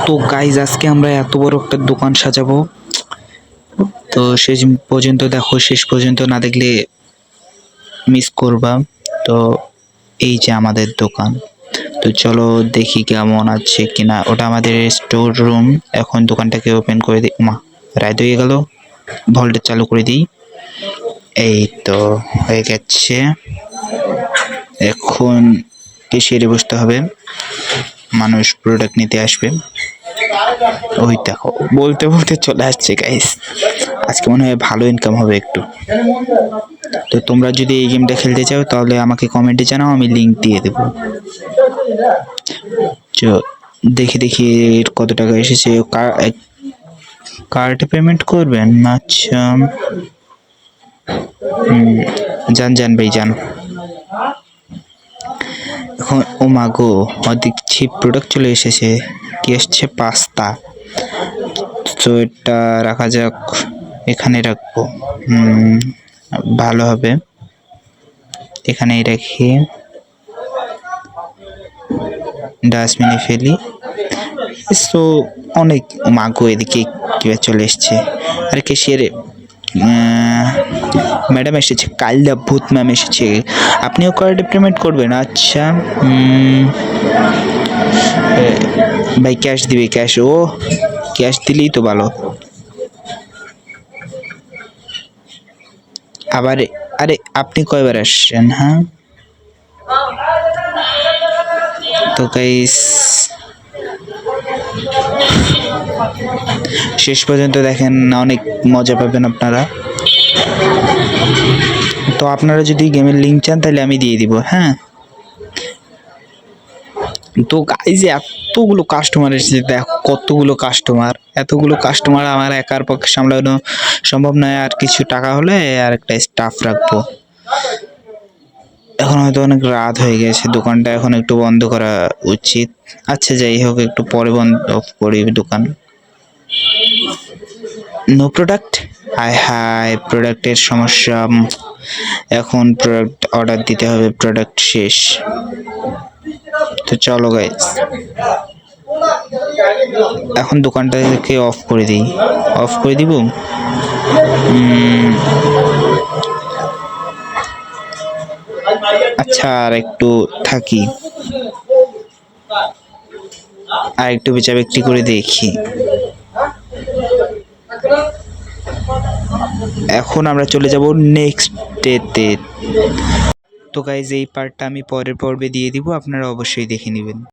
তো গাইজ আজকে আমরা এত বড় একটা দোকান সাজাবো, তো শেষ পর্যন্ত দেখো, শেষ পর্যন্ত না দেখলে মিস করবা। তো এই যে আমাদের দোকান, তো চলো দেখি কেমন আছে কিনা। ওটা আমাদের স্টোর রুম। এখন দোকানটাকে ওপেন করে দিই। মা রাত হয়ে গেল, ভল্টেজ চালু করে দিই। এই তো হয়ে গেছে। এখন ক্যাশিয়ারে বসতে হবে, মানুষ প্রোডাক্ট নিতে আসবে। ওই দেখো বলতে বলতে চলে আসছে গাইস। আজকে মনে হয় ভালো ইনকাম হবে একটু। তো তোমরা যদি এই গেমটা খেলতে চাও তাহলে আমাকে কমেন্টে জানাও, আমি লিংক দিয়ে দেবো। দেখি কত টাকা এসেছে। কার্ডে পেমেন্ট করবেন? আচ্ছা, যান ভাই যান। এখন ও মা গো, দেখছি প্রোডাক্ট চলে এসেছে। কি এসছে? পাস্তা। তো এটা রাখা যাক, এখানে রাখবো। ভালো হবে, এখানেই রাখি, ডাস্টবিনে ফেলি। তো অনেক মাগো, এদিকে কিভাবে চলে এসছে। আর ক্যাশিয়ারে ম্যাডাম এসেছে, কালদা ভূত ম্যাম এসেছে। আপনিও কার্ডে পেমেন্ট করবেন? আচ্ছা, ভাই ক্যাশ দিবে? ক্যাশ? ও ক্যাশ দিলেই তো ভালো। আবার আরে আপনি কয়বার আসছেন? হ্যাঁ, তো গাইস শেষ পর্যন্ত দেখেন, অনেক মজা পাবেন আপনারা। তো আপনারা যদি গেমের লিঙ্ক চান তাহলে আমি দিয়ে দিব। হ্যাঁ, তো গাইস এতগুলো কাস্টমার এসেছে, দেখো কতগুলো কাস্টমার। এতগুলো কাস্টমার আমার একার পক্ষে সামলানো সম্ভব নয়। আর কিছু টাকা হলে আর একটা স্টাফ রাখবো। এখন হয়তো অনেক রাত হয়ে গেছে, দোকানটা এখন একটু বন্ধ করা উচিত। আচ্ছা যাই হোক, একটু পরে বন্ধ অফ করি দোকান। No product? হায় হায়, প্রোডাক্টের সমস্যা। এখন প্রোডাক্ট অর্ডার দিতে হবে, প্রোডাক্ট শেষ। তো চলো গাইস, এখন দোকানটাকে অফ করে দিই। অফ করে দিব। আচ্ছা, আর একটু থাকি, আর একটু বেচা বিক্রি করে দেখি। এখন আমরা চলে যাব নেক্সট ডেতে। তো গাইজ এই পার্টটা আমি পরের পর্বে দিয়ে দিব, আপনারা অবশ্যই দেখে নেবেন।